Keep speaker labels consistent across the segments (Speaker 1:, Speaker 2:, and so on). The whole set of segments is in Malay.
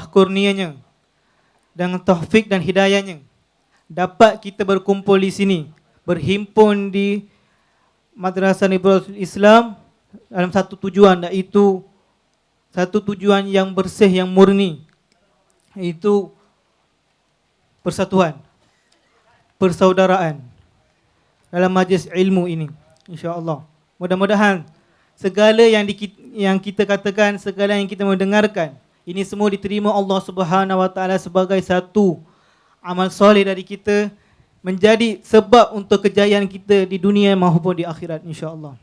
Speaker 1: limpah kurnianya, dengan taufik dan hidayahnya, dapat kita berkumpul di sini, berhimpun di Madrasah Nurul Islam dalam satu tujuan, iaitu satu tujuan yang bersih, yang murni, iaitu persatuan, persaudaraan dalam majlis ilmu ini, insya-Allah. Mudah-mudahan segala yang kita katakan, segala yang kita mendengarkan, ini semua diterima Allah Subhanahu Wa Taala sebagai satu amal soleh dari kita, menjadi sebab untuk kejayaan kita di dunia maupun di akhirat, insya-Allah.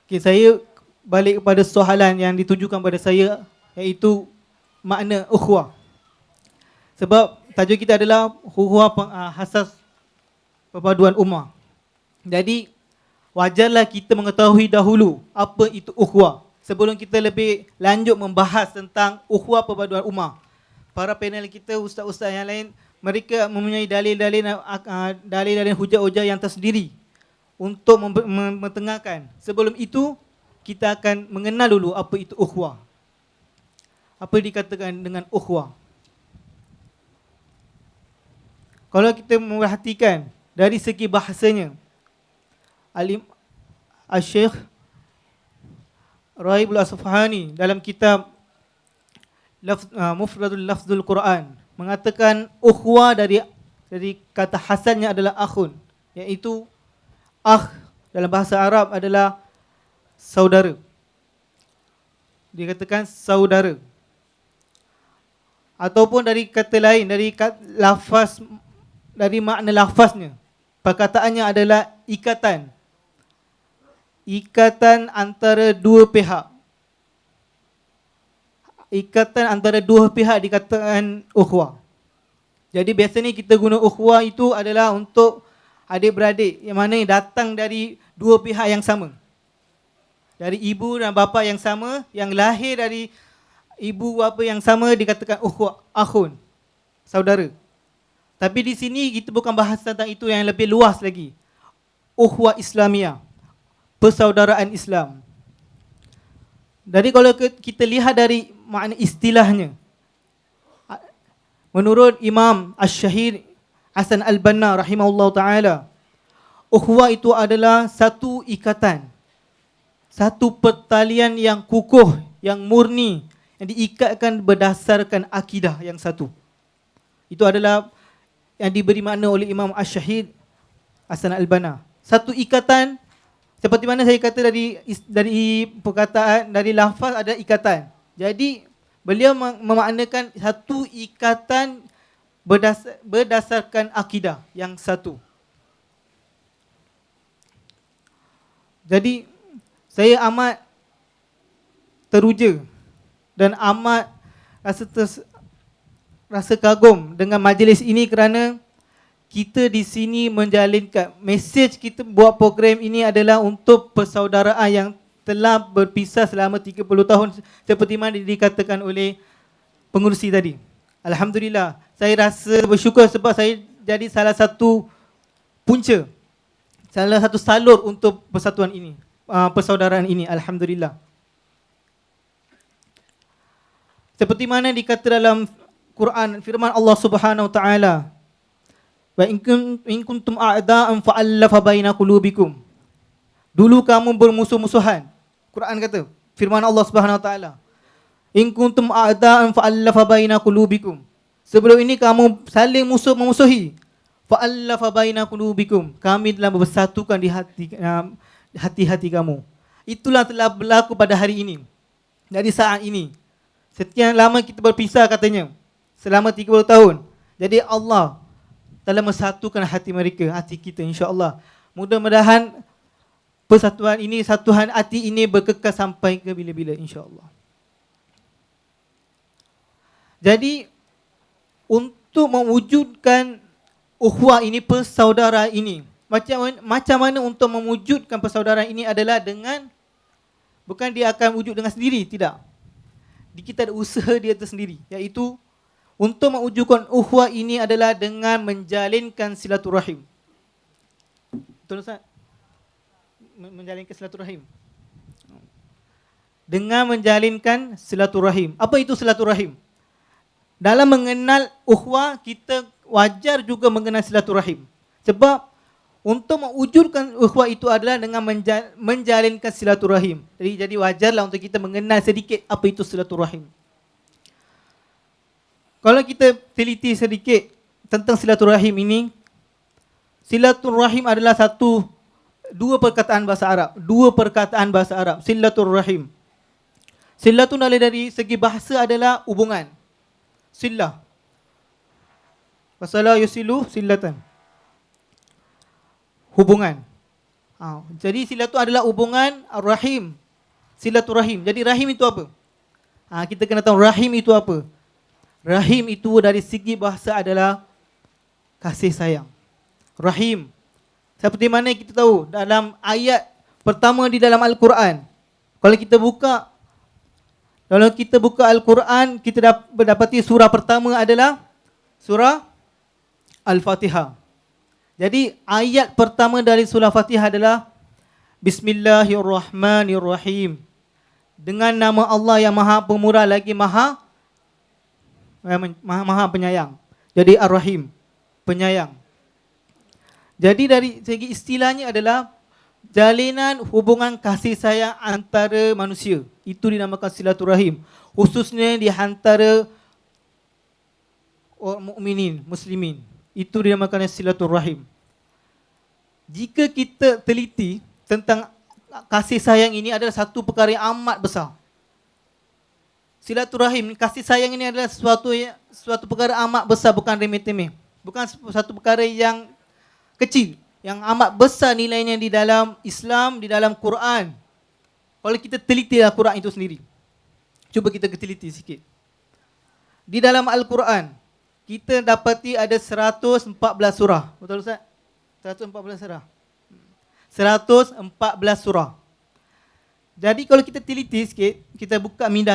Speaker 1: Okay, saya balik kepada soalan yang ditujukan pada saya, iaitu makna ukhuwah. Sebab tajuk kita adalah ukhuwah asas perpaduan ummah. Jadi wajarlah kita mengetahui dahulu apa itu ukhuwah sebelum kita lebih lanjut membahas tentang ukhuwah perpaduan ummah. Para panel kita, ustaz-ustaz yang lain, mereka mempunyai dalil-dalil hujah-hujah yang tersendiri untuk mentengahkan. Sebelum itu, kita akan mengenal dulu apa itu ukhuwah. Apa dikatakan dengan ukhuwah? Kalau kita memperhatikan dari segi bahasanya, Al-Syekh Raibul Asfahani dalam kitab Mufradul Lafzul Quran mengatakan ukhuwah dari kata hasannya adalah akhun, iaitu akh dalam bahasa Arab adalah saudara. Dikatakan saudara. Ataupun dari kata lain, lafaz, dari makna lafaznya, perkataannya adalah ikatan. Ikatan antara dua pihak. Ikatan antara dua pihak dikatakan ukhuwah. Jadi biasanya kita guna ukhuwah itu adalah untuk adik-beradik yang mana datang dari dua pihak yang sama. Dari ibu dan bapa yang sama, yang lahir dari ibu bapa yang sama, dikatakan ukhuwah, akhun, saudara. Tapi di sini kita bukan bahas tentang itu, yang lebih luas lagi. Ukhuwah Islamiyah, persaudaraan Islam. Jadi kalau kita lihat dari makna istilahnya, menurut Imam Asy-Syahid Hasan Al-Banna rahimahullah ta'ala, ukhuwah itu adalah satu ikatan, satu pertalian yang kukuh, yang murni, yang diikatkan berdasarkan akidah yang satu. Itu adalah yang diberi makna oleh Imam Asy-Syahid Hasan Al-Banna. Satu ikatan, seperti mana saya kata dari perkataan, dari lafaz ada ikatan. Jadi beliau memaknakan satu ikatan berdasarkan akidah yang satu. Jadi saya amat teruja dan amat rasa kagum dengan majlis ini kerana kita di sini menjalinkan mesej kita buat program ini adalah untuk persaudaraan yang telah berpisah selama 30 tahun seperti mana dikatakan oleh pengurusi tadi. Alhamdulillah, saya rasa bersyukur sebab saya jadi salah satu punca, salah satu salur untuk persatuan ini, persaudaraan ini. Alhamdulillah. Seperti mana dikata dalam Quran, firman Allah Subhanahu Wa Taala, wa in kuntum a'da'an fa'allafa baina qulubikum. Dulu kamu bermusuh-musuhan. Quran kata, firman Allah Subhanahu Wa Taala, in kuntum a'da'an fa'allafa baina qulubikum. Sebelum ini kamu saling memusuhi. Fa'allafa baina qulubikum. Kami telah bersatukan di hati-hati kamu. Itulah telah berlaku pada hari ini. Dari saat ini. Sekian lama kita berpisah katanya, selama 30 tahun. Jadi Allah telah mensatukan hati mereka, hati kita, insya-Allah. Mudah-mudahan persatuan ini, satuan hati ini berkekal sampai ke bila-bila, insya-Allah. Jadi untuk mewujudkan ukhuwah ini, persaudaraan ini, macam mana untuk mewujudkan persaudaraan ini adalah dengan, bukan dia akan wujud dengan sendiri, tidak. Kita ada usaha dia tersendiri, iaitu untuk mewujudkan ukhuwah ini adalah dengan menjalinkan silaturahim. Betul Ustaz? Menjalinkan silaturahim. dengan menjalinkan silaturahim. Apa itu silaturahim? Dalam mengenal ukhuwah, kita wajar juga mengenal silaturahim. Sebab untuk mewujudkan ukhuwah itu adalah dengan menjalinkan silaturahim. Jadi wajarlah untuk kita mengenal sedikit apa itu silaturahim. Kalau kita teliti sedikit tentang silaturahim ini, silaturahim adalah dua perkataan bahasa Arab. Dua perkataan bahasa Arab, silaturahim. Silatun dari segi bahasa adalah hubungan. Silah. Wasala yusilu silatan. Hubungan. Jadi silatun adalah hubungan, rahim. Silaturahim. Jadi rahim itu apa? Kita kena tahu rahim itu apa. Rahim itu dari segi bahasa adalah kasih sayang. Rahim. Seperti mana kita tahu dalam ayat pertama di dalam Al-Quran. Kalau kita buka Al-Quran, kita dapati surah pertama adalah surah Al-Fatihah. Jadi ayat pertama dari surah Fatihah adalah Bismillahirrahmanirrahim. Dengan nama Allah yang Maha Pemurah lagi Maha Penyayang. Jadi Ar-Rahim, penyayang. Jadi dari segi istilahnya adalah jalinan hubungan kasih sayang antara manusia. Itu dinamakan silaturahim. Khususnya di antara orang mukminin, muslimin. Itu dinamakan silaturahim. Jika kita teliti tentang kasih sayang ini adalah satu perkara yang amat besar. Silaturahim, kasih sayang ini adalah suatu perkara amat besar, bukan remeh-temeh. Bukan satu perkara yang kecil, yang amat besar nilainya di dalam Islam, di dalam Quran. Kalau kita teliti Al-Quran itu sendiri. Cuba kita teliti sikit. Di dalam Al-Quran, kita dapati ada 114 surah. Betul Ustaz? 114 surah. 114 surah. Jadi kalau kita teliti sikit, kita buka minda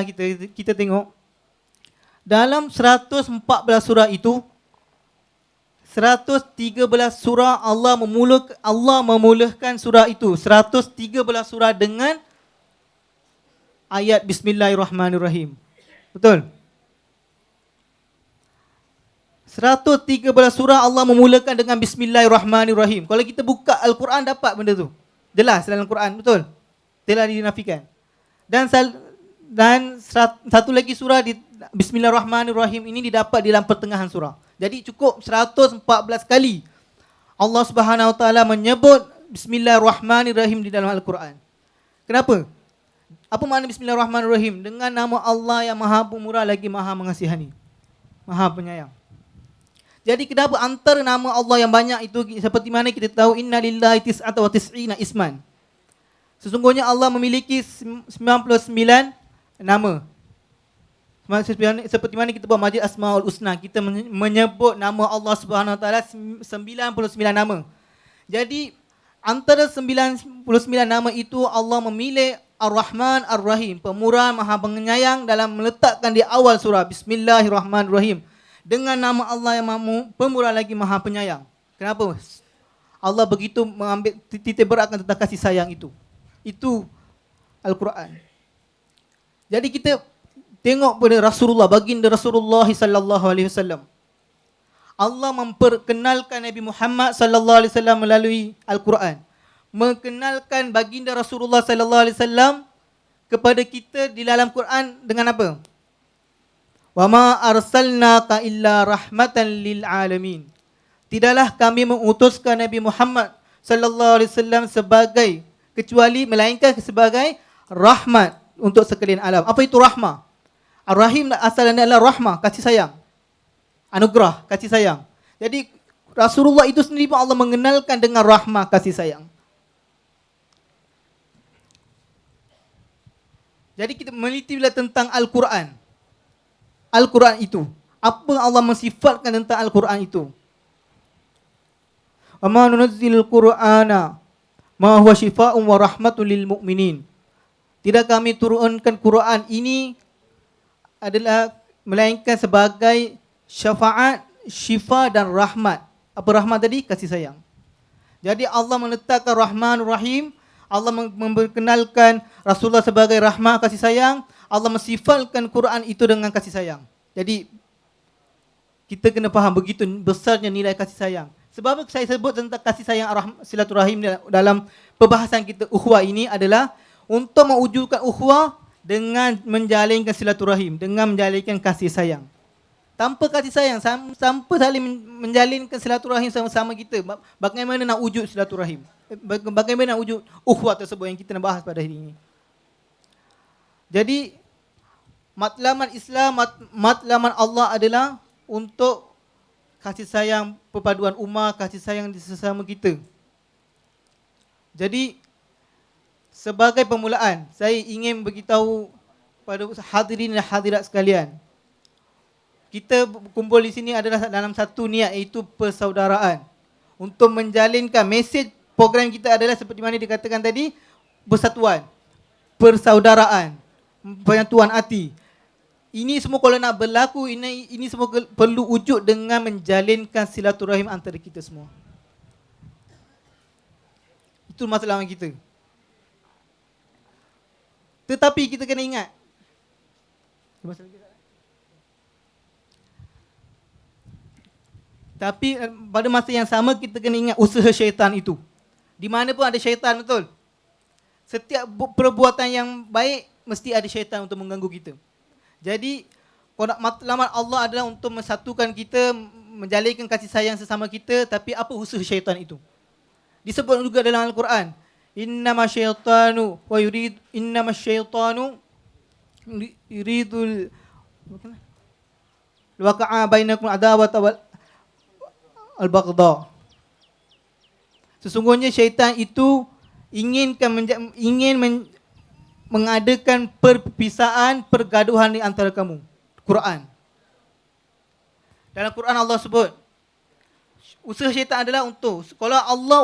Speaker 1: kita tengok. Dalam 114 surah itu, 113 surah Allah memulakan surah itu. 113 surah dengan ayat Bismillahirrahmanirrahim. Betul? 113 surah Allah memulakan dengan Bismillahirrahmanirrahim. Kalau kita buka Al-Quran dapat benda tu. Jelas dalam Al-Quran, betul? Tidak dinafikan. Dan satu lagi surah di Bismillahirrahmanirrahim ini didapat di dalam pertengahan surah. Jadi cukup 114 kali Allah Subhanahu Wa Taala menyebut Bismillahirrahmanirrahim di dalam Al-Quran. Kenapa? Apa makna Bismillahirrahmanirrahim? Dengan nama Allah yang Maha Pemurah lagi Maha Mengasihani, Maha Penyayang. Jadi kenapa antara nama Allah yang banyak itu, seperti mana kita tahu innalillahi tis'ata wa tis'ina isman. Sesungguhnya Allah memiliki 99 nama. Seperti mana kita buat majlis Asmaul Husna, kita menyebut nama Allah Subhanahu Wa Taala 99 nama. Jadi antara 99 nama itu Allah memilih Ar-Rahman Ar-Rahim, Pemurah Maha Penyayang, dalam meletakkan di awal surah Bismillahirrahmanirrahim. Dengan nama Allah yang Maha Pemurah lagi Maha Penyayang. Kenapa? Allah begitu mengambil titik beratkan tentang kasih sayang itu. Itu Al-Quran. Jadi kita tengok pada Rasulullah, baginda Rasulullah sallallahu alaihi wasallam. Allah memperkenalkan Nabi Muhammad sallallahu alaihi wasallam melalui Al-Quran. Mengenalkan baginda Rasulullah sallallahu alaihi wasallam kepada kita di dalam Quran dengan apa? Wa ma arsalnaka illa rahmatan lil alamin. Tidaklah kami mengutuskan Nabi Muhammad sallallahu alaihi wasallam melainkan sebagai rahmat untuk sekalian alam. Apa itu rahmah? Ar-Rahim asalnya adalah rahmah, kasih sayang. Anugerah, kasih sayang. Jadi Rasulullah itu sendiri pun Allah mengenalkan dengan rahmah, kasih sayang. Jadi kita meneliti tentang Al-Quran. Al-Quran itu, apa Allah mensifatkan tentang Al-Quran itu? Wa ma nunazzilul Qur'ana ma huwa syifaa'un wa rahmatun lil mu'minin. Tidak kami turunkan Quran ini adalah melainkan sebagai syafaat, syifa dan rahmat. Apa rahmat tadi? Kasih sayang. Jadi Allah meletakkan Rahman Rahim, Allah memperkenalkan Rasulullah sebagai rahmah kasih sayang. Allah mensifatkan Quran itu dengan kasih sayang. Jadi kita kena faham begitu besarnya nilai kasih sayang. Sebab saya sebut tentang kasih sayang silaturahim dalam perbahasan kita ukhuwah ini adalah untuk mewujudkan ukhuwah dengan menjalinkan silaturahim, dengan menjalinkan kasih sayang. Tanpa kasih sayang, tanpa saling menjalinkan silaturahim sama-sama kita, bagaimana nak wujud silaturahim? Bagaimana nak wujud ukhuwah tersebut yang kita nak bahas pada hari ini? Jadi matlamat Islam, matlamat Allah adalah untuk kasih sayang, perpaduan ummah, kasih sayang di sesama kita. Jadi sebagai permulaan, saya ingin beritahu pada hadirin dan hadirat sekalian, kita kumpul di sini adalah dalam satu niat, iaitu persaudaraan. Untuk menjalinkan mesej program kita adalah seperti mana dikatakan tadi, persatuan, persaudaraan, penyatuan hati. Ini semua kalau nak berlaku, ini semua perlu wujud dengan menjalinkan silaturahim antara kita semua. Itu masalah kita. Tetapi kita kena ingat, tapi pada masa yang sama kita kena ingat usaha syaitan itu. Di mana pun ada syaitan, betul. Setiap perbuatan yang baik mesti ada syaitan untuk mengganggu kita. Jadi matlamat Allah adalah untuk mensatukan kita, menjalinkan kasih sayang sesama kita. Tapi apa usaha syaitan itu? Disebut juga dalam Al-Quran, innamasyaitanu yuridul waqa'a bainakum adawata wal al-baghdha. Sesungguhnya syaitan itu ingin mengadakan perpisaan, pergaduhan di antara kamu. Quran. Dalam Quran Allah sebut, usaha syaitan adalah untuk, kalau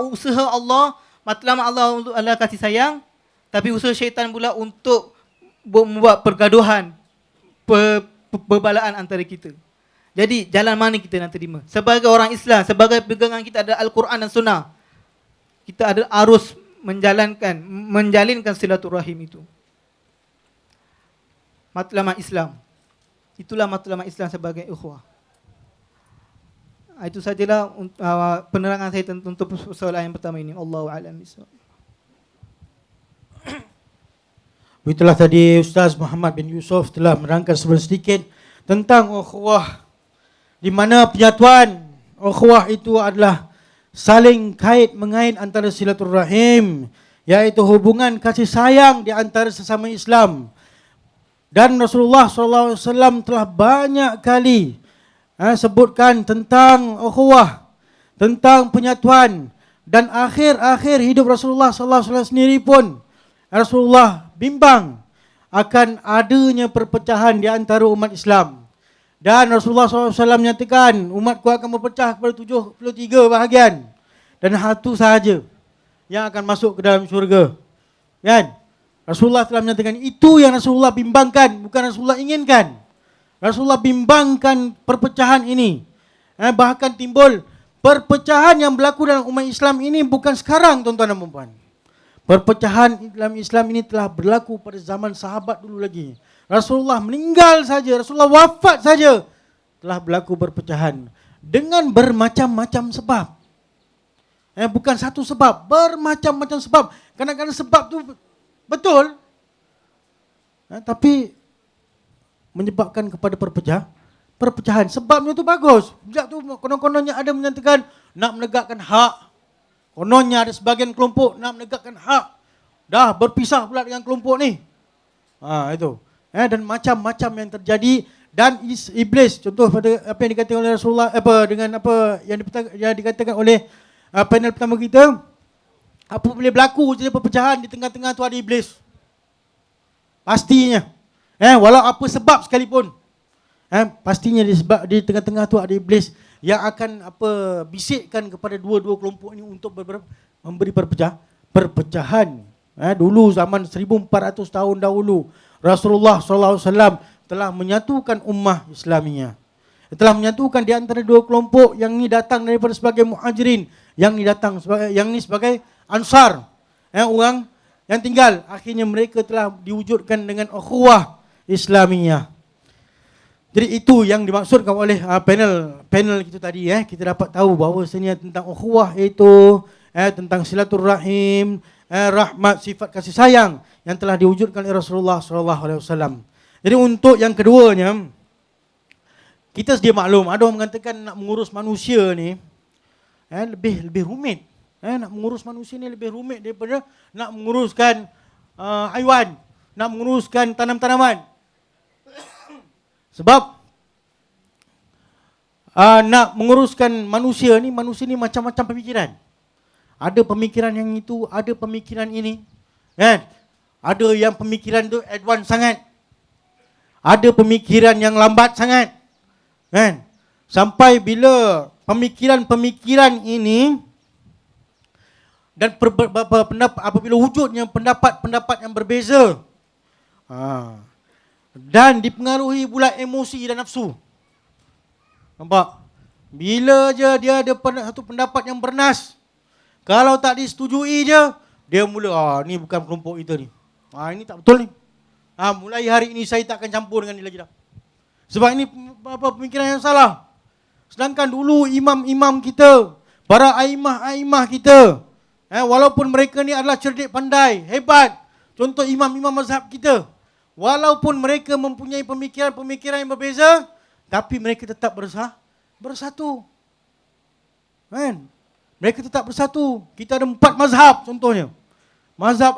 Speaker 1: usaha Allah, matlamat Allah untuk adalah kasih sayang, tapi usaha syaitan pula untuk membuat pergaduhan, perbalaan antara kita. Jadi jalan mana kita nak terima? Sebagai orang Islam, sebagai pegangan kita ada Al-Quran dan Sunnah, kita ada arus menjalinkan silaturahim itu. Matlamat Islam. Itulah matlamat Islam sebagai ukhuwah. Itu sajalah penerangan saya untuk soalan yang pertama ini. Allahu a'lam bishawab.
Speaker 2: Itulah tadi Ustaz Muhammad bin Yusof telah menerangkan sedikit tentang ukhuwah, di mana penyatuan ukhuwah itu adalah saling mengait antara silaturahim, iaitu hubungan kasih sayang di antara sesama Islam. Dan Rasulullah SAW telah banyak kali sebutkan tentang ukhuwah, tentang penyatuan. Dan akhir hidup Rasulullah SAW sendiri pun, Rasulullah bimbang akan adanya perpecahan di antara umat Islam. Dan Rasulullah SAW menyatakan umatku akan berpecah kepada 73 bahagian, dan satu sahaja yang akan masuk ke dalam syurga. Kan? Rasulullah telah menyatakan itu yang Rasulullah bimbangkan, bukan Rasulullah inginkan. Rasulullah bimbangkan perpecahan ini. Bahkan timbul perpecahan yang berlaku dalam umat Islam ini bukan sekarang, tuan-tuan dan puan-puan. Perpecahan dalam Islam ini telah berlaku pada zaman sahabat dulu lagi. Rasulullah meninggal saja, Rasulullah wafat saja, telah berlaku perpecahan dengan bermacam-macam sebab. Bukan satu sebab, bermacam-macam sebab. Kadang-kadang sebab tu betul, tapi menyebabkan kepada perpecahan. Sebabnya tu bagus. Sejak tu konon-kononnya ada menyatakan nak menegakkan hak. Kononnya ada sebagian kelompok nak menegakkan hak. Dah berpisah pula dengan kelompok ni. Itu. Dan macam-macam yang terjadi. Dan iblis, contoh pada apa yang dikatakan oleh Rasulullah, yang dikatakan oleh panel pertama kita, apa boleh berlaku je perpecahan di tengah-tengah tu ada iblis. Pastinya. Walau apa sebab sekalipun. Pastinya di tengah-tengah tu ada iblis yang akan bisikkan kepada dua-dua kelompok ini untuk memberi perpecahan. Dulu zaman 1400 tahun dahulu, Rasulullah SAW telah menyatukan ummah Islamiyah. Telah menyatukan di antara dua kelompok, yang ni datang daripada sebagai muhajirin, yang ni sebagai ansar. Orang yang tinggal. Akhirnya mereka telah diwujudkan dengan ukhuwah Islamiyah. Jadi itu yang dimaksudkan oleh panel kita tadi. Kita dapat tahu bahawasanya tentang ukhuwah itu tentang silaturahim, rahmat, sifat kasih sayang yang telah diwujudkan oleh Rasulullah SAW. Jadi untuk yang keduanya, kita sedia maklum, ada orang mengatakan nak mengurus manusia ni lebih rumit. Nak mengurus manusia ni lebih rumit daripada nak menguruskan haiwan, nak menguruskan tanam-tanaman. Sebab nak menguruskan manusia ni macam-macam pemikiran. Ada pemikiran yang itu, ada pemikiran ini. Ada yang pemikiran tu advance sangat. Ada pemikiran yang lambat sangat. Sampai bila pemikiran-pemikiran ini dan apabila wujudnya pendapat-pendapat yang berbeza dan dipengaruhi pula emosi dan nafsu. Nampak? Bila je dia ada satu pendapat yang bernas, kalau tak disetujui je, dia mula ni bukan kelompok kita ni. Ini tak betul ni. Mulai hari ini saya tak akan campur dengan dia lagi dah. Sebab ini pemikiran yang salah. Sedangkan dulu imam-imam kita, para aimah-aimah kita, walaupun mereka ni adalah cerdik pandai, hebat, contoh imam-imam mazhab kita, walaupun mereka mempunyai pemikiran-pemikiran yang berbeza, tapi mereka tetap bersatu. Mereka tetap bersatu. Kita ada 4 mazhab contohnya. Mazhab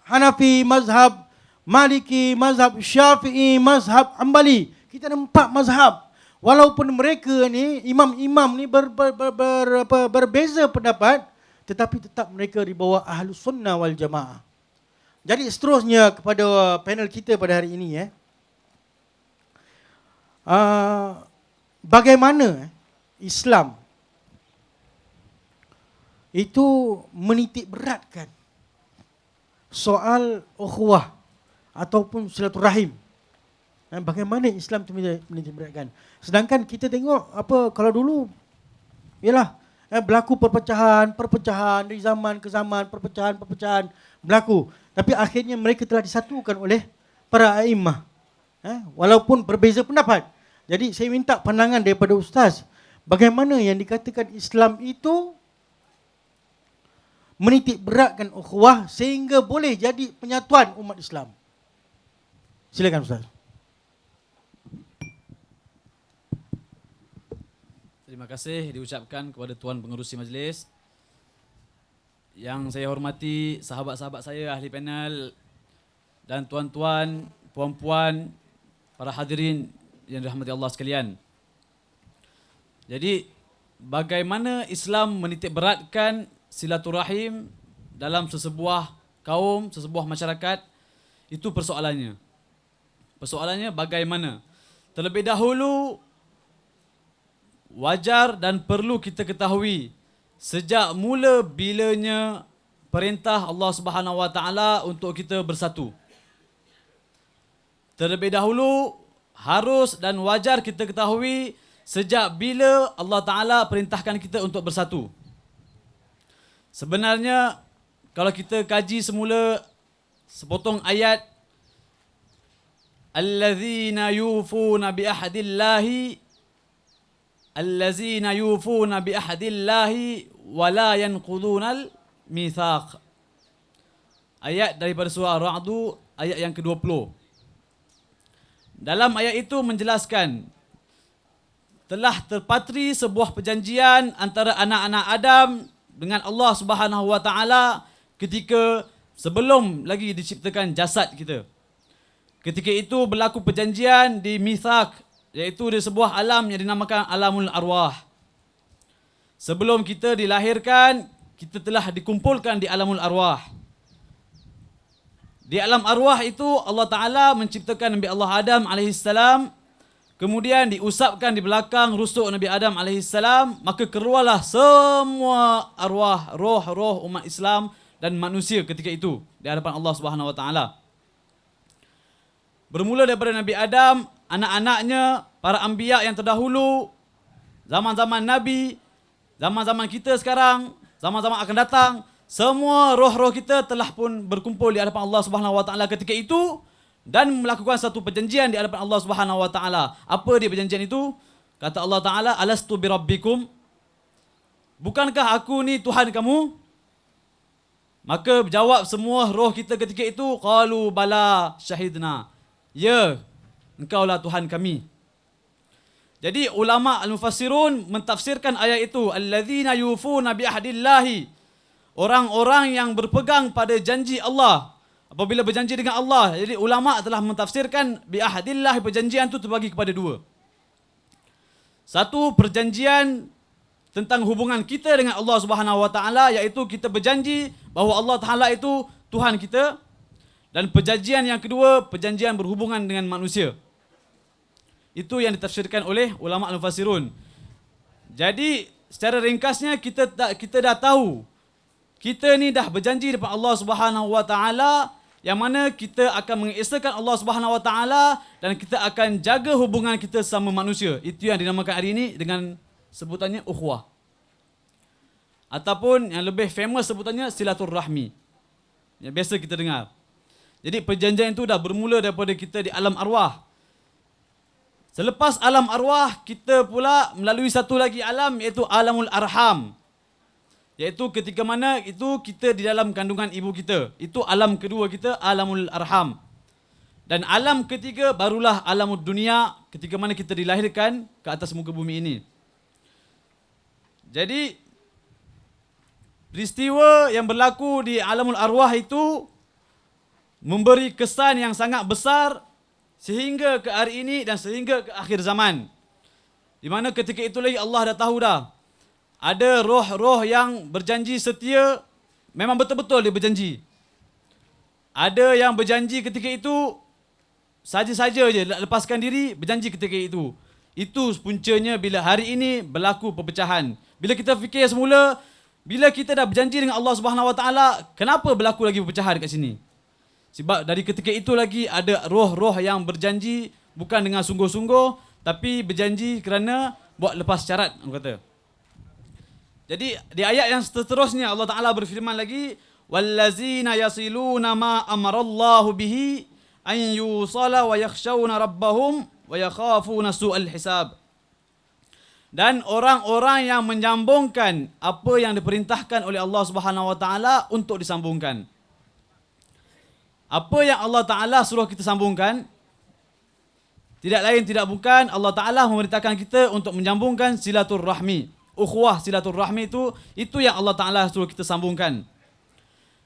Speaker 2: Hanafi, mazhab Maliki, mazhab Syafi'i, mazhab Hanbali. Kita ada 4 mazhab. Walaupun mereka ni, imam-imam ni berbeza pendapat, tetapi tetap mereka di bawah Ahlus Sunnah wal Jamaah. Jadi seterusnya kepada panel kita pada hari ini, bagaimana Islam itu menitik beratkan soal ukhuwah ataupun silaturahim. Bagaimana Islam itu menitik beratkan. Sedangkan kita tengok kalau dulu ialah berlaku perpecahan dari zaman ke zaman, perpecahan berlaku. Tapi akhirnya mereka telah disatukan oleh para a'immah. Walaupun berbeza pendapat. Jadi saya minta pandangan daripada Ustaz, bagaimana yang dikatakan Islam itu menitik beratkan ukhuwah sehingga boleh jadi penyatuan umat Islam. Silakan Ustaz.
Speaker 3: Terima kasih diucapkan kepada Tuan Pengerusi Majlis. Yang saya hormati sahabat-sahabat saya, ahli panel, dan tuan-tuan, puan-puan, para hadirin yang dirahmati Allah sekalian. Jadi, bagaimana Islam menitik beratkan silaturahim dalam sesebuah kaum, sesebuah masyarakat, itu persoalannya. Persoalannya bagaimana? Terlebih dahulu, wajar dan perlu kita ketahui sejak mula bilanya perintah Allah Subhanahu Wa Taala untuk kita bersatu. Terlebih dahulu harus dan wajar kita ketahui sejak bila Allah Taala perintahkan kita untuk bersatu. Sebenarnya kalau kita kaji semula sepotong ayat allazina yufuna bi ahdillahi allazina yufuna bi ahdillahi wa la yanqudunal mitsaq. Ayat daripada surah Ar-Ra'd, ayat yang ke-20. Dalam ayat itu menjelaskan telah terpatri sebuah perjanjian antara anak-anak Adam dengan Allah Subhanahu Wa Taala ketika sebelum lagi diciptakan jasad kita. Ketika itu berlaku perjanjian di mitsaq, iaitu di sebuah alam yang dinamakan alamul arwah. Sebelum kita dilahirkan, kita telah dikumpulkan di alamul arwah. Di alam arwah itu Allah Ta'ala menciptakan Nabi Allah Adam AS, kemudian diusapkan di belakang rusuk Nabi Adam AS, maka keluarlah semua arwah, roh-roh umat Islam dan manusia ketika itu di hadapan Allah Subhanahu Wa Taala. Bermula daripada Nabi Adam, anak-anaknya, para anbiya yang terdahulu, zaman-zaman Nabi, zaman-zaman kita sekarang, zaman-zaman akan datang, semua roh-roh kita telah pun berkumpul di hadapan Allah Subhanahu wa taala ketika itu dan melakukan satu perjanjian di hadapan Allah Subhanahu wa taala. Apa dia perjanjian itu? Kata Allah Taala, "Alastu birabbikum?" Bukankah aku ni Tuhan kamu? Maka jawab semua roh kita ketika itu, qalu bala syahidna. Ya, engkaulah Tuhan kami. Jadi ulama al-mufassirun mentafsirkan ayat itu, alladzina yufuna bi ahdillahi. Orang-orang yang berpegang pada janji Allah. Apabila berjanji dengan Allah. Jadi ulama telah mentafsirkan bi ahdillahi, perjanjian itu terbagi kepada dua. Satu, perjanjian tentang hubungan kita dengan Allah Subhanahu wa taala, iaitu kita berjanji bahawa Allah Taala itu Tuhan kita. Dan perjanjian yang kedua, perjanjian berhubungan dengan manusia. Itu yang ditafsirkan oleh ulama al-mufassirun. Jadi secara ringkasnya kita dah tahu kita ni dah berjanji depan Allah Subhanahu wa taala yang mana kita akan mengesahkan Allah Subhanahu wa taala dan kita akan jaga hubungan kita sama manusia. Itu yang dinamakan hari ini dengan sebutannya ukhuwah. Ataupun yang lebih famous sebutannya silaturrahmi. Yang biasa kita dengar. Jadi perjanjian itu dah bermula daripada kita di alam arwah. Selepas alam arwah, kita pula melalui satu lagi alam, iaitu alamul arham. Iaitu ketika mana itu kita di dalam kandungan ibu kita. Itu alam kedua kita, alamul arham. Dan alam ketiga barulah alamul dunia, ketika mana kita dilahirkan ke atas muka bumi ini. Jadi peristiwa yang berlaku di alamul arwah itu memberi kesan yang sangat besar sehingga ke hari ini dan sehingga ke akhir zaman. Di mana ketika itu lagi Allah dah tahu dah. Ada roh-roh yang berjanji setia, memang betul-betul dia berjanji. Ada yang berjanji ketika itu saja-saja je lepaskan diri, berjanji ketika itu. Itu puncanya bila hari ini berlaku perpecahan. Bila kita fikir semula, bila kita dah berjanji dengan Allah Subhanahu wa taala, kenapa berlaku lagi perpecahan dekat sini? Sebab dari ketika itu lagi ada roh-roh yang berjanji bukan dengan sungguh-sungguh, tapi berjanji kerana buat lepas syarat, orang kata. Jadi di ayat yang seterusnya Allah Taala berfirman lagi, wallazina yasiluna ma amarallahu bihi an yusala wa yakhshawna rabbahum wa yakhafuna su'al hisab. Dan orang-orang yang menyambungkan apa yang diperintahkan oleh Allah Subhanahu wa taala untuk disambungkan. Apa yang Allah Taala suruh kita sambungkan? Tidak lain tidak bukan Allah Taala memerintahkan kita untuk menyambungkan silaturrahmi. Ukhuwah silaturrahmi itu yang Allah Taala suruh kita sambungkan.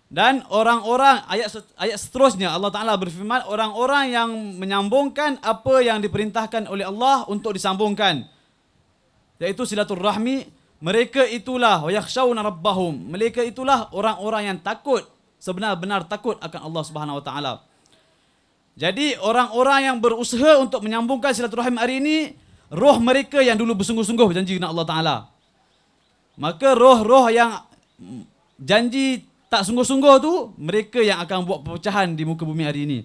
Speaker 3: Dan orang-orang ayat seterusnya Allah Taala berfirman, orang-orang yang menyambungkan apa yang diperintahkan oleh Allah untuk disambungkan, iaitu silaturrahmi, mereka itulah wa yakhshawna rabbahum, mereka itulah orang-orang yang takut, sebenar-benar takut akan Allah Subhanahu wa taala. Jadi orang-orang yang berusaha untuk menyambungkan silaturahim hari ini, roh mereka yang dulu bersungguh-sungguh berjanji dengan Allah Taala. Maka roh-roh yang janji tak sungguh-sungguh tu, mereka yang akan buat perpecahan di muka bumi hari ini.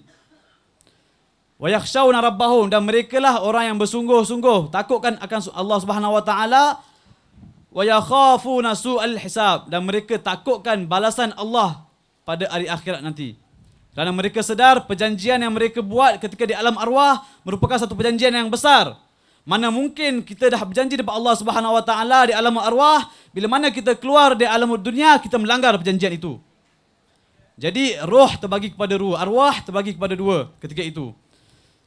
Speaker 3: Wa yakhshawna rabbahum, dan merekalah orang yang bersungguh-sungguh takutkan akan Allah Subhanahu wa taala. Wa yakhafuna su'al hisab, dan mereka takutkan balasan Allah pada hari akhirat nanti. Kerana mereka sedar perjanjian yang mereka buat ketika di alam arwah merupakan satu perjanjian yang besar. Mana mungkin kita dah berjanji depan Allah Subhanahu wa taala di alam arwah, bila mana kita keluar di alam dunia kita melanggar perjanjian itu. Jadi roh terbagi kepada dua, arwah terbagi kepada dua ketika itu.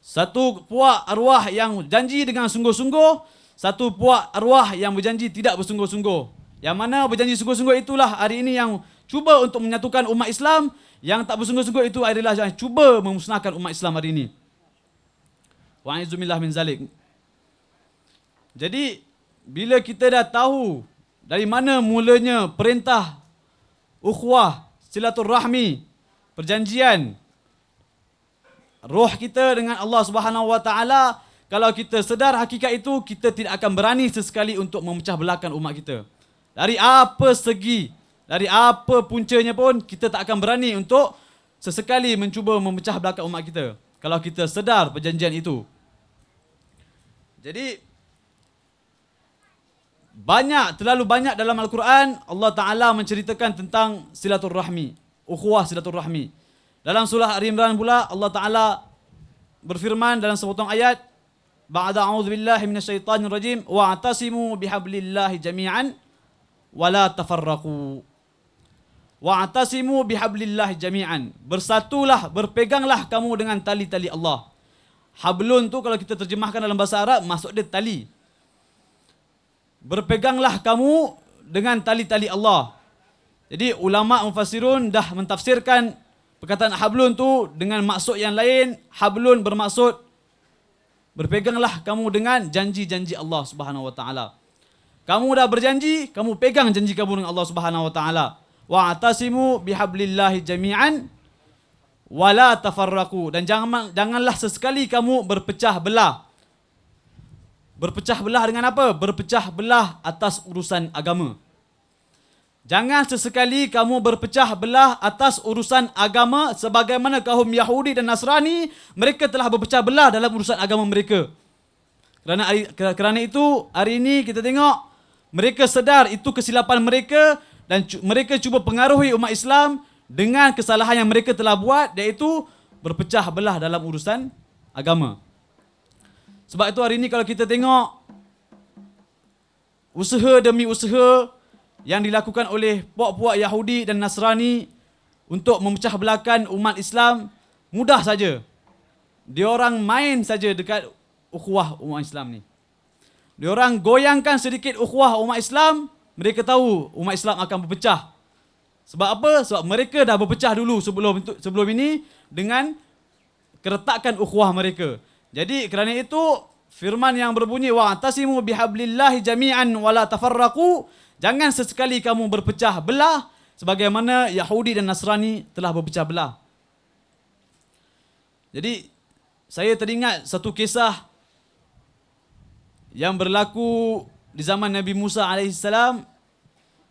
Speaker 3: Satu puak arwah yang janji dengan sungguh-sungguh, satu puak arwah yang berjanji tidak bersungguh-sungguh. Yang mana berjanji sungguh-sungguh itulah hari ini yang cuba untuk menyatukan umat Islam, yang tak bersungguh-sungguh itu adalah yang cuba memusnahkan umat Islam hari ini. Wa'izumillah min zalik. Jadi bila kita dah tahu dari mana mulanya perintah ukhuwah, silaturrahmi, perjanjian roh kita dengan Allah Subhanahu wa taala, kalau kita sedar hakikat itu, kita tidak akan berani sesekali untuk memecah belahkan umat kita. Dari apa segi, dari apa puncanya pun, kita tak akan berani untuk sesekali mencuba memecah belahkan umat kita kalau kita sedar perjanjian itu. Jadi terlalu banyak dalam Al-Quran Allah Ta'ala menceritakan tentang silaturrahmi, ukhuwah silaturrahmi. Dalam surah Al-Imran pula Allah Ta'ala berfirman dalam sepotong ayat, ba'da a'udzubillahi minasyaitanir rajim wa'tasimu bihablillahi jami'an wala tafarraqu. Wa'tasimu bihablillahi jami'an. Bersatulah, berpeganglah kamu dengan tali-tali Allah. Hablun tu kalau kita terjemahkan dalam bahasa Arab maksud dia tali. Berpeganglah kamu dengan tali-tali Allah. Jadi ulama mufassirun dah mentafsirkan perkataan hablun tu dengan maksud yang lain. Hablun bermaksud berpeganglah kamu dengan janji-janji Allah Subhanahu wa taala. Kamu dah berjanji, kamu pegang janji kamu dengan Allah Subhanahu wa taala. Wa'tasimu bihablillahi jami'an wala tafarraqu, dan janganlah sesekali kamu berpecah belah. Berpecah belah dengan apa? Berpecah belah atas urusan agama. Jangan sesekali kamu berpecah belah atas urusan agama sebagaimana kaum Yahudi dan Nasrani mereka telah berpecah belah dalam urusan agama mereka. Kerana itu hari ini kita tengok mereka sedar itu kesilapan mereka dan mereka cuba pengaruhi umat Islam dengan kesalahan yang mereka telah buat, iaitu berpecah belah dalam urusan agama. Sebab itu hari ini kalau kita tengok usaha demi usaha yang dilakukan oleh puak-puak Yahudi dan Nasrani untuk memecah belahkan umat Islam, mudah saja. Diorang main saja dekat ukhuwah umat Islam ni. Diorang goyangkan sedikit ukhuwah umat Islam, mereka tahu umat Islam akan berpecah. Sebab apa? Sebab mereka dah berpecah dulu sebelum ini dengan keretakan ukhuwah mereka. Jadi kerana itu firman yang berbunyi wa'tasimu bihablillahi jami'an wala tafarraqu, jangan sesekali kamu berpecah belah sebagaimana Yahudi dan Nasrani telah berpecah belah. Jadi saya teringat satu kisah yang berlaku di zaman Nabi Musa AS,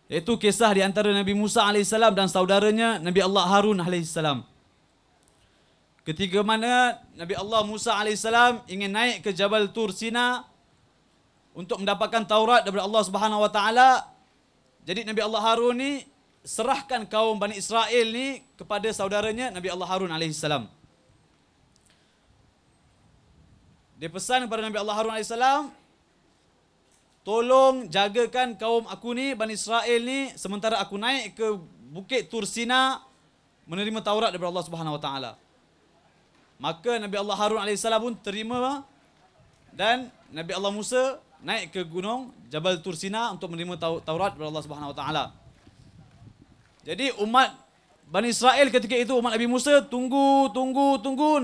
Speaker 3: iaitu kisah di antara Nabi Musa AS dan saudaranya Nabi Allah Harun AS. Ketika mana Nabi Allah Musa AS ingin naik ke Jabal Tur Sina untuk mendapatkan Taurat daripada Allah Subhanahu Wa Taala, jadi Nabi Allah Harun ni serahkan kaum Bani Israel ni kepada saudaranya Nabi Allah Harun AS. Dia pesan kepada Nabi Allah Harun AS, tolong jagakan kaum aku ni, Bani Israel ni, sementara aku naik ke Bukit Tur Sina menerima Taurat daripada Allah Subhanahu Wa Taala. Maka Nabi Allah Harun AS pun terima dan Nabi Allah Musa naik ke gunung Jabal Tur Sina untuk menerima Taurat daripada Allah Subhanahu Wa Taala. Jadi umat Bani Israel ketika itu, umat Nabi Musa tunggu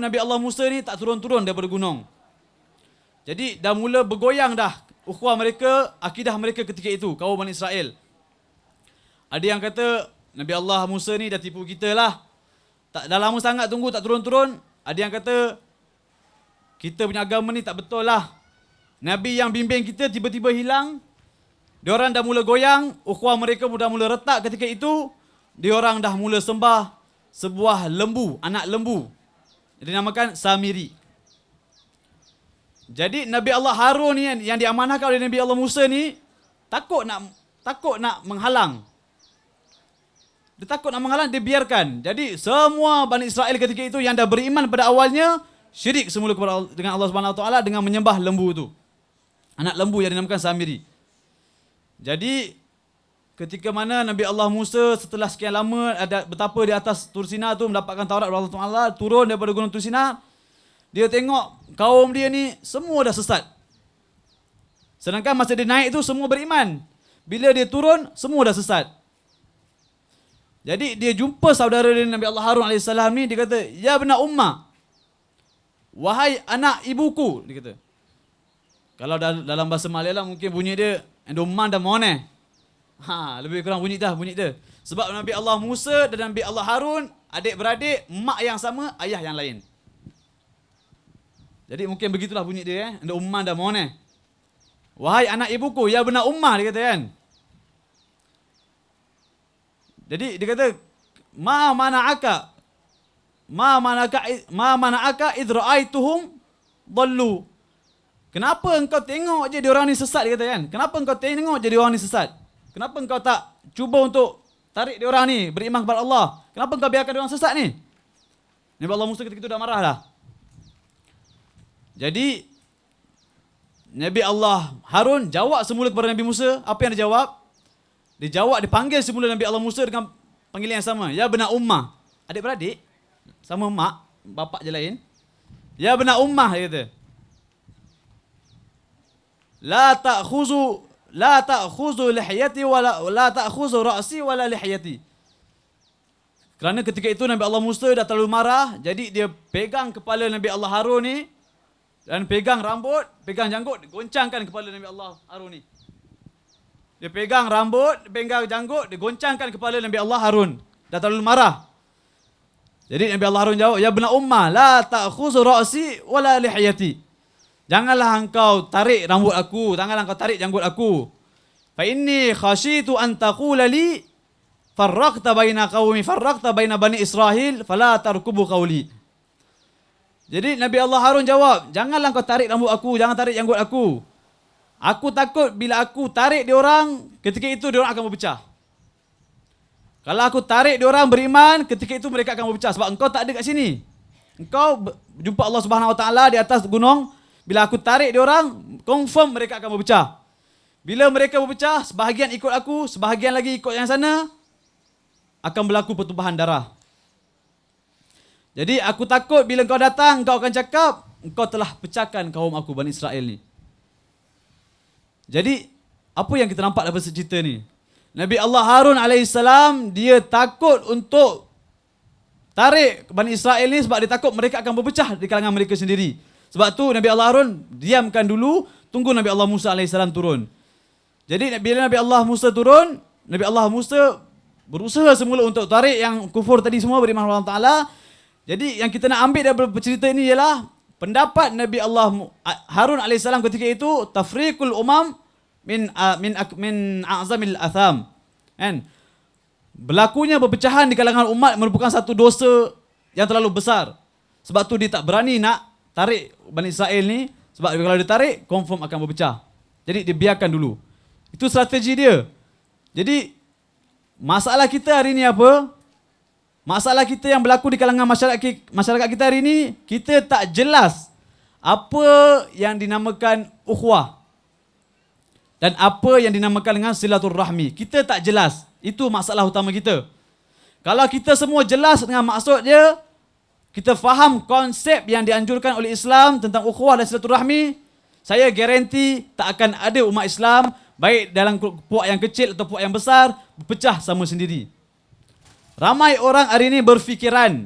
Speaker 3: Nabi Allah Musa ni tak turun-turun daripada gunung. Jadi dah mula bergoyang dah ukhuwah mereka, akidah mereka ketika itu, kaum Bani Israel. Ada yang kata Nabi Allah Musa ni dah tipu kita lah, dah lama sangat tunggu tak turun-turun. Ada yang kata kita punya agama ni tak betul lah, Nabi yang bimbing kita tiba-tiba hilang. Diorang dah mula goyang, ukhuwah mereka dah mula retak ketika itu. Diorang dah mula sembah sebuah lembu, anak lembu, dinamakan Samiri. Jadi Nabi Allah Harun ni yang diamanahkan oleh Nabi Allah Musa ni takut nak menghalang. Dia takut nak menghalang, dia biarkan. Jadi semua Bani Israel ketika itu yang dah beriman pada awalnya syirik semula dengan Allah Subhanahu Wa Taala dengan menyembah lembu itu. Anak lembu yang dinamakan Samiri. Jadi ketika mana Nabi Allah Musa setelah sekian lama ada betapa di atas Tur Sina tu mendapatkan Taurat dari Allah Taala, turun daripada gunung Tur Sina, dia tengok kaum dia ni semua dah sesat. Sedangkan masa dia naik tu semua beriman. Bila dia turun semua dah sesat. Jadi dia jumpa saudara dia Nabi Allah Harun AS ni, dia kata, "Ya bena ummah, wahai anak ibuku," dia kata. Kalau dalam bahasa Malayalam mungkin bunyi dia endo man dan mone. Lebih kurang bunyi dia. Sebab Nabi Allah Musa dan Nabi Allah Harun adik-beradik, mak yang sama, ayah yang lain. Jadi mungkin begitulah bunyi dia, endo man dan mone. Wahai anak ibuku, ya bena ummah, dia kata kan. Jadi dia kata, ma mana'aka idh ra'aituhum dhallu. Kenapa engkau tengok je diorang ni sesat, dia kata kan? Kenapa engkau tengok je diorang ni sesat? Kenapa engkau tak cuba untuk tarik diorang ni beriman kepada Allah? Kenapa engkau biarkan diorang sesat ni? Nabi Allah Musa ketika itu dah marah dah. Jadi Nabi Allah Harun jawab semula kepada Nabi Musa. Apa yang dia jawab? Dia jawab, dia panggil semula Nabi Allah Musa dengan panggilan yang sama. Ya bena ummah. Adik-beradik, sama mak, bapak je lain. Ya bena ummah, dia kata. La ta'khuzu lihiyati wala la ta'khuzu ra'si wala lihiyati. Kerana ketika itu Nabi Allah Musa dah terlalu marah, jadi dia pegang kepala Nabi Allah Harun ni dan pegang rambut, pegang janggut, goncangkan kepala Nabi Allah Harun ni. Dia pegang rambut, pegang janggut, dia goncangkan kepala Nabi Allah Harun. Dah terlalu marah. Jadi Nabi Allah Harun jawab, ya bena ummah, la ta'khuzu ra'si wala lihiyati. Janganlah engkau tarik rambut aku, janganlah engkau tarik janggut aku. Fa inni khasyitu an taqula li farraqta baina bani Israil fala tarkubu qawli. Jadi Nabi Allah Harun jawab, janganlah engkau tarik rambut aku, jangan tarik janggut aku. Aku takut bila aku tarik diorang, ketika itu diorang akan berpecah. Kalau aku tarik diorang beriman, ketika itu mereka akan berpecah sebab engkau tak ada kat sini. Engkau jumpa Allah Subhanahu Wa Taala di atas gunung. Bila aku tarik diorang, confirm mereka akan berpecah. Bila mereka berpecah, sebahagian ikut aku, sebahagian lagi ikut yang sana, akan berlaku pertumpahan darah. Jadi aku takut bila kau datang, kau akan cakap, engkau telah pecahkan kaum aku, Bani Israel ni. Jadi, apa yang kita nampak dalam cerita ni? Nabi Allah Harun AS, dia takut untuk tarik Bani Israel ni sebab dia takut mereka akan berpecah di kalangan mereka sendiri. Sebab tu Nabi Allah Harun diamkan dulu, tunggu Nabi Allah Musa AS turun. Jadi bila Nabi Allah Musa turun, Nabi Allah Musa berusaha semula untuk tarik yang kufur tadi semua beriman kepada Allah Ta'ala. Jadi yang kita nak ambil dari cerita ini ialah pendapat Nabi Allah Harun AS ketika itu, tafriqul umam min a'zamil atham. Kan? Berlakunya perpecahan di kalangan umat merupakan satu dosa yang terlalu besar. Sebab tu dia tak berani nak tarik Bani Israel ni, sebab kalau dia tarik, confirm akan berpecah. Jadi dia biarkan dulu. Itu strategi dia. Jadi masalah kita hari ni apa? Masalah kita yang berlaku di kalangan masyarakat kita hari ni, kita tak jelas apa yang dinamakan ukhuwah dan apa yang dinamakan dengan silaturrahmi. Kita tak jelas. Itu masalah utama kita. Kalau kita semua jelas dengan maksud dia, kita faham konsep yang dianjurkan oleh Islam tentang ukhuwah dan silaturahmi, saya garanti tak akan ada umat Islam, baik dalam puak yang kecil atau puak yang besar, berpecah sama sendiri. Ramai orang hari ini berfikiran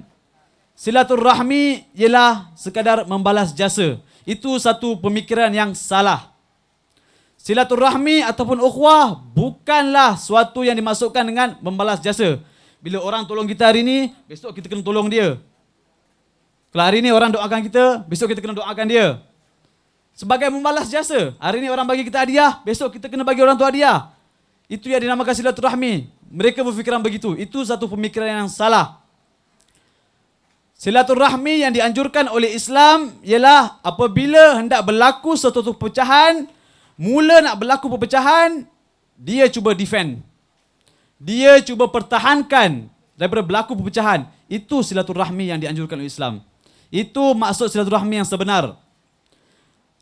Speaker 3: silaturahmi ialah sekadar membalas jasa. Itu satu pemikiran yang salah. Silaturahmi ataupun ukhuwah bukanlah suatu yang dimasukkan dengan membalas jasa. Bila orang tolong kita hari ini, besok kita kena tolong dia. Kalau hari ni orang doakan kita, besok kita kena doakan dia. Sebagai membalas jasa. Hari ni orang bagi kita hadiah, besok kita kena bagi orang tu hadiah. Itu yang dinamakan silaturahmi. Mereka berfikiran begitu. Itu satu pemikiran yang salah. Silaturahmi yang dianjurkan oleh Islam ialah apabila hendak berlaku suatu perpecahan, mula nak berlaku perpecahan, dia cuba defend. Dia cuba pertahankan daripada berlaku perpecahan. Itu silaturahmi yang dianjurkan oleh Islam. Itu maksud silaturahmi yang sebenar.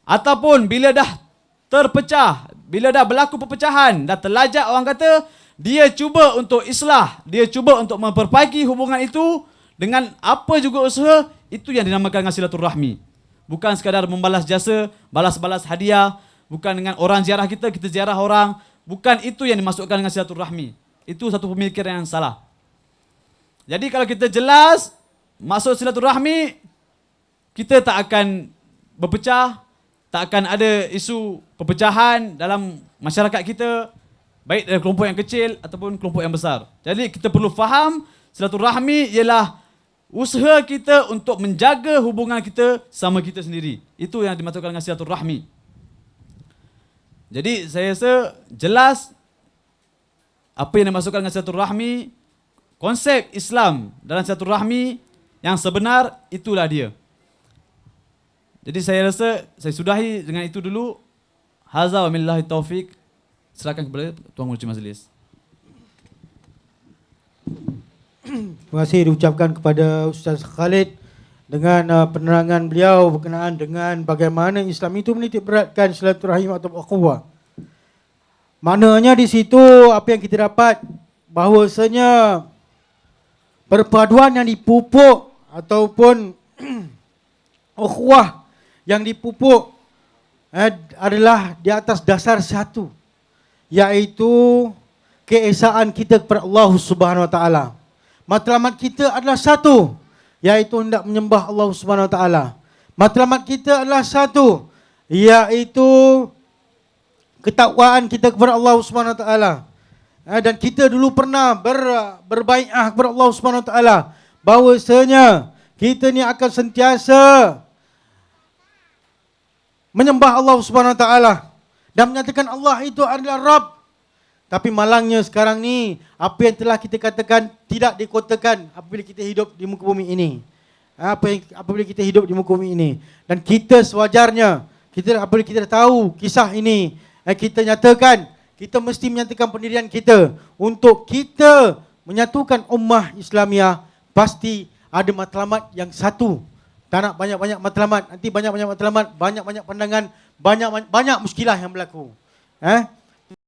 Speaker 3: Ataupun bila dah terpecah, bila dah berlaku perpecahan, dah terlajak orang kata, dia cuba untuk islah, dia cuba untuk memperbaiki hubungan itu dengan apa juga usaha, itu yang dinamakan dengan silaturahmi. Bukan sekadar membalas jasa, balas-balas hadiah, bukan dengan orang ziarah kita, kita ziarah orang, bukan itu yang dimasukkan dengan silaturahmi. Itu satu pemikiran yang salah. Jadi kalau kita jelas maksud silaturahmi, kita tak akan berpecah, tak akan ada isu perpecahan dalam masyarakat kita, baik dari kelompok yang kecil ataupun kelompok yang besar. Jadi kita perlu faham silaturahmi ialah usaha kita untuk menjaga hubungan kita sama kita sendiri. Itu yang dimaksudkan dengan silaturahmi. Jadi saya rasa jelas apa yang dimaksudkan dengan silaturahmi, konsep Islam dalam silaturahmi yang sebenar itulah dia. Jadi saya rasa saya sudahi dengan itu dulu. Haza wa billahi taufik. Serahkan kepada Tuan Mengerusi Majlis.
Speaker 2: Terima kasih diucapkan kepada Ustaz Khalid dengan penerangan beliau berkenaan dengan bagaimana Islam itu menitik beratkan silaturahim atau ukhuwah. Maknanya di situ apa yang kita dapat bahawasanya perpaduan yang dipupuk ataupun ukhuwah yang dipupuk adalah di atas dasar satu, iaitu keesaan kita kepada Allah Subhanahu Wa Taala. Matlamat kita adalah satu, iaitu hendak menyembah Allah Subhanahu Wa Taala. Matlamat kita adalah satu, iaitu ketakwaan kita kepada Allah Subhanahu Wa Taala. Dan kita dulu pernah berbaiat kepada Allah Subhanahu Wa Taala bahwasanya kita ni akan sentiasa menyembah Allah Subhanahu Wa Taala dan menyatakan Allah itu adalah Rabb. Tapi malangnya sekarang ni apa yang telah kita katakan tidak dikotakan apabila kita hidup di muka bumi ini. Apabila kita hidup di muka bumi ini, dan kita sewajarnya apabila kita tahu kisah ini, kita nyatakan, kita mesti menyatakan pendirian kita untuk kita menyatukan ummah Islamiah. Pasti ada matlamat yang satu. Tak nak banyak-banyak matlamat. Nanti banyak-banyak matlamat, banyak-banyak pandangan, banyak muskilah yang berlaku.